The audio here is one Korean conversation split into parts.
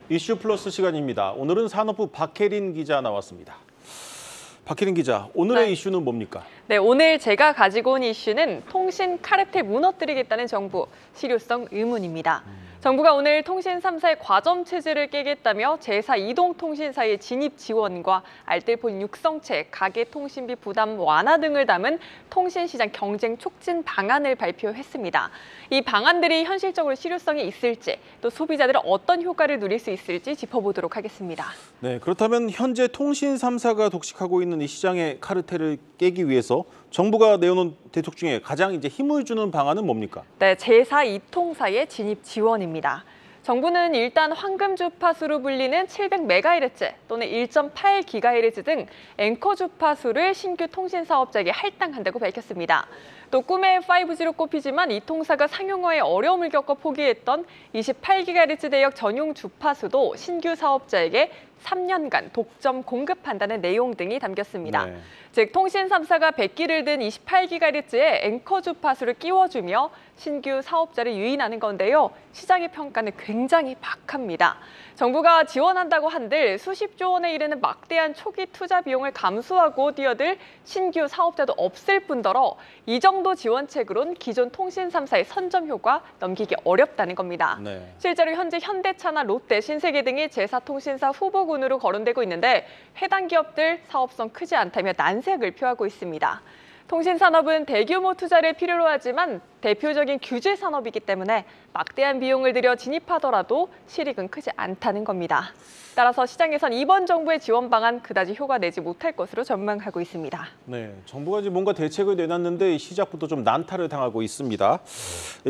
이슈 플러스 시간입니다. 오늘은 산업부 박혜린 기자 나왔습니다. 박혜린 기자, 오늘의 이슈는 뭡니까? 네, 오늘 제가 가지고 온 이슈는 통신 카르텔 무너뜨리겠다는 정부, 실효성 의문입니다. 정부가 오늘 통신 3사의 과점 체제를 깨겠다며 제사 이동통신사의 진입 지원과 알뜰폰 육성책, 가계통신비 부담 완화 등을 담은 통신시장 경쟁 촉진 방안을 발표했습니다. 이 방안들이 현실적으로 실효성이 있을지, 또 소비자들은 어떤 효과를 누릴 수 있을지 짚어보도록 하겠습니다. 네, 그렇다면 현재 통신 3사가 독식하고 있는 이 시장의 카르텔을 깨기 위해서 정부가 내어놓은 대책 중에 가장 힘을 주는 방안은 뭡니까? 네, 제사 이통사의 진입 지원입니다. 정부는 일단 황금 주파수로 불리는 700MHz 또는 1.8GHz 등 앵커 주파수를 신규 통신 사업자에게 할당한다고 밝혔습니다. 또 꿈의 5G로 꼽히지만 이 통사가 상용화에 어려움을 겪어 포기했던 28GHz 대역 전용 주파수도 신규 사업자에게 3년간 독점 공급한다는 내용 등이 담겼습니다. 네. 즉 통신 3사가 백기를 든 28GHz의 앵커 주파수를 끼워주며 신규 사업자를 유인하는 건데요. 시장의 평가는 굉장히 박합니다. 정부가 지원한다고 한들 수십조 원에 이르는 막대한 초기 투자 비용을 감수하고 뛰어들 신규 사업자도 없을 뿐더러 이 정도 지원책으론 기존 통신 3사의 선점 효과 넘기기 어렵다는 겁니다. 네. 실제로 현재 현대차나 롯데, 신세계 등이 제사통신사 후보군으로 거론되고 있는데 해당 기업들 사업성 크지 않다며 난색을 표하고 있습니다. 통신산업은 대규모 투자를 필요로 하지만 대표적인 규제 산업이기 때문에 막대한 비용을 들여 진입하더라도 실익은 크지 않다는 겁니다. 따라서 시장에선 이번 정부의 지원 방안 그다지 효과 내지 못할 것으로 전망하고 있습니다. 네, 정부가 뭔가 대책을 내놨는데 시작부터 좀 난타를 당하고 있습니다.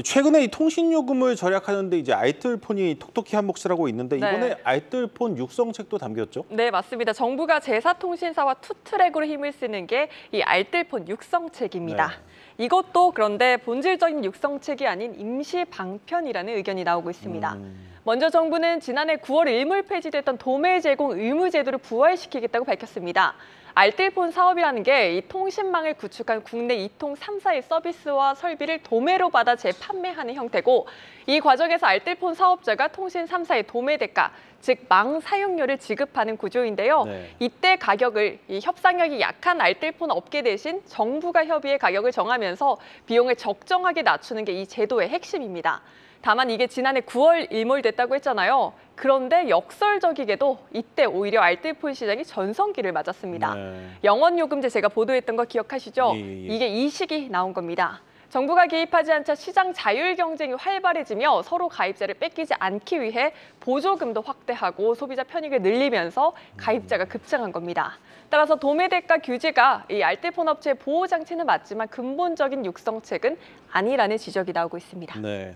최근에 이 통신 요금을 절약하는데 알뜰폰이 톡톡히 한 몫을 하고 있는데 이번에 알뜰폰 육성책도 담겼죠? 네, 맞습니다. 정부가 제사통신사와 투트랙으로 힘을 쓰는 게 이 알뜰폰 육성책입니다. 이것도 그런데 본질적인 육성책이 아닌 임시 방편이라는 의견이 나오고 있습니다. 먼저 정부는 지난해 9월 일몰 폐지됐던 도매 제공 의무 제도를 부활시키겠다고 밝혔습니다. 알뜰폰 사업이라는 게 이 통신망을 구축한 국내 이통 3사의 서비스와 설비를 도매로 받아 재판매하는 형태고 이 과정에서 알뜰폰 사업자가 통신 3사의 도매 대가, 즉 망 사용료를 지급하는 구조인데요. 이때 가격을 이 협상력이 약한 알뜰폰 업계 대신 정부가 협의해 가격을 정하면서 비용을 적정하게 낮추는 게 이 제도의 핵심입니다. 다만 이게 지난해 9월 일몰됐다고 했잖아요. 그런데 역설적이게도 이때 오히려 알뜰폰 시장이 전성기를 맞았습니다. 영원요금제 제가 보도했던 거 기억하시죠? 이게 이 시기 나온 겁니다. 정부가 개입하지 않자 시장 자율 경쟁이 활발해지며 서로 가입자를 뺏기지 않기 위해 보조금도 확대하고 소비자 편익을 늘리면서 가입자가 급증한 겁니다. 따라서 도매대가 규제가 이 알뜰폰 업체의 보호 장치는 맞지만 근본적인 육성책은 아니라는 지적이 나오고 있습니다. 네.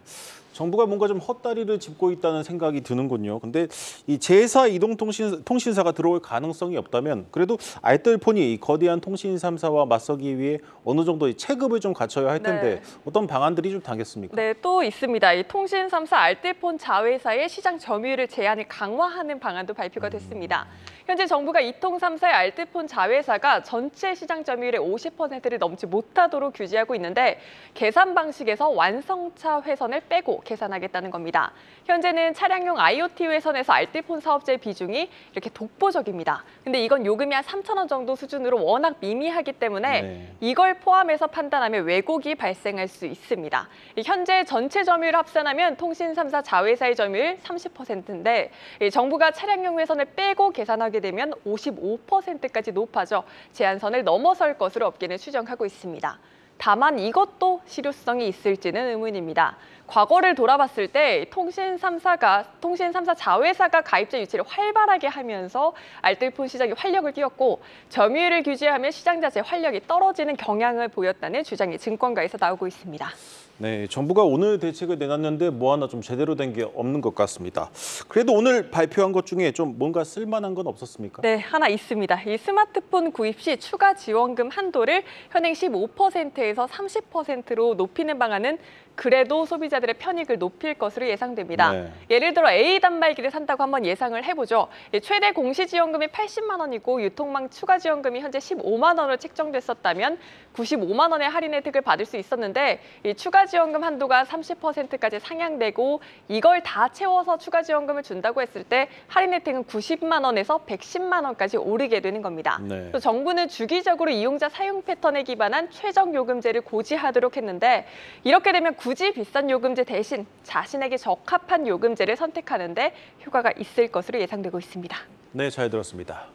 정부가 뭔가 좀 헛다리를 짚고 있다는 생각이 드는군요. 근데 이 제사 이동통신사가 들어올 가능성이 없다면 그래도 알뜰폰이 이 거대한 통신 3사와 맞서기 위해 어느 정도 체급을 좀 갖춰야 할 텐데 어떤 방안들이 좀 당겼습니까? 네, 또 있습니다. 이 통신 3사 알뜰폰 자회사의 시장 점유율을 제한을 강화하는 방안도 발표가 됐습니다. 현재 정부가 이통 3사의 알뜰폰 자회사가 전체 시장 점유율의 50%를 넘지 못하도록 규제하고 있는데 계산 방식에서 완성차 회선을 빼고 계산하겠다는 겁니다. 현재는 차량용 IoT 회선에서 알뜰폰 사업자의 비중이 이렇게 독보적입니다. 근데 이건 요금이 한 3,000원 정도 수준으로 워낙 미미하기 때문에 이걸 포함해서 판단하면 왜곡이 발생할 수 있습니다. 현재 전체 점유율 합산하면 통신 3사 자회사의 점유율 30%인데 정부가 차량용 회선을 빼고 계산하게 되면 55%까지 높아져 제한선을 넘어설 것으로 업계는 추정하고 있습니다. 다만 이것도 실효성이 있을지는 의문입니다. 과거를 돌아봤을 때 통신 3사 자회사가 가입자 유치를 활발하게 하면서 알뜰폰 시장에 활력을 띄웠고 점유율을 규제하면 시장 자체 활력이 떨어지는 경향을 보였다는 주장이 증권가에서 나오고 있습니다. 네, 정부가 오늘 대책을 내놨는데 뭐 하나 좀 제대로 된 게 없는 것 같습니다. 그래도 오늘 발표한 것 중에 좀 뭔가 쓸만한 건 없었습니까? 네, 하나 있습니다. 이 스마트폰 구입 시 추가 지원금 한도를 현행 15%에서 30%로 높이는 방안은 그래도 소비자들의 편익을 높일 것으로 예상됩니다. 네. 예를 들어 A 단말기를 산다고 한번 예상을 해보죠. 최대 공시지원금이 80만 원이고 유통망 추가 지원금이 현재 15만 원으로 책정됐었다면 95만 원의 할인 혜택을 받을 수 있었는데 이 추가 지원금 한도가 30%까지 상향되고 이걸 다 채워서 추가 지원금을 준다고 했을 때 할인 혜택은 90만 원에서 110만 원까지 오르게 되는 겁니다. 네. 또 정부는 주기적으로 이용자 사용 패턴에 기반한 최적 요금제를 고지하도록 했는데 이렇게 되면 굳이 비싼 요금제 대신 자신에게 적합한 요금제를 선택하는데 효과가 있을 것으로 예상되고 있습니다. 네, 잘 들었습니다.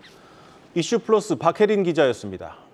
이슈 플러스 박혜린 기자였습니다.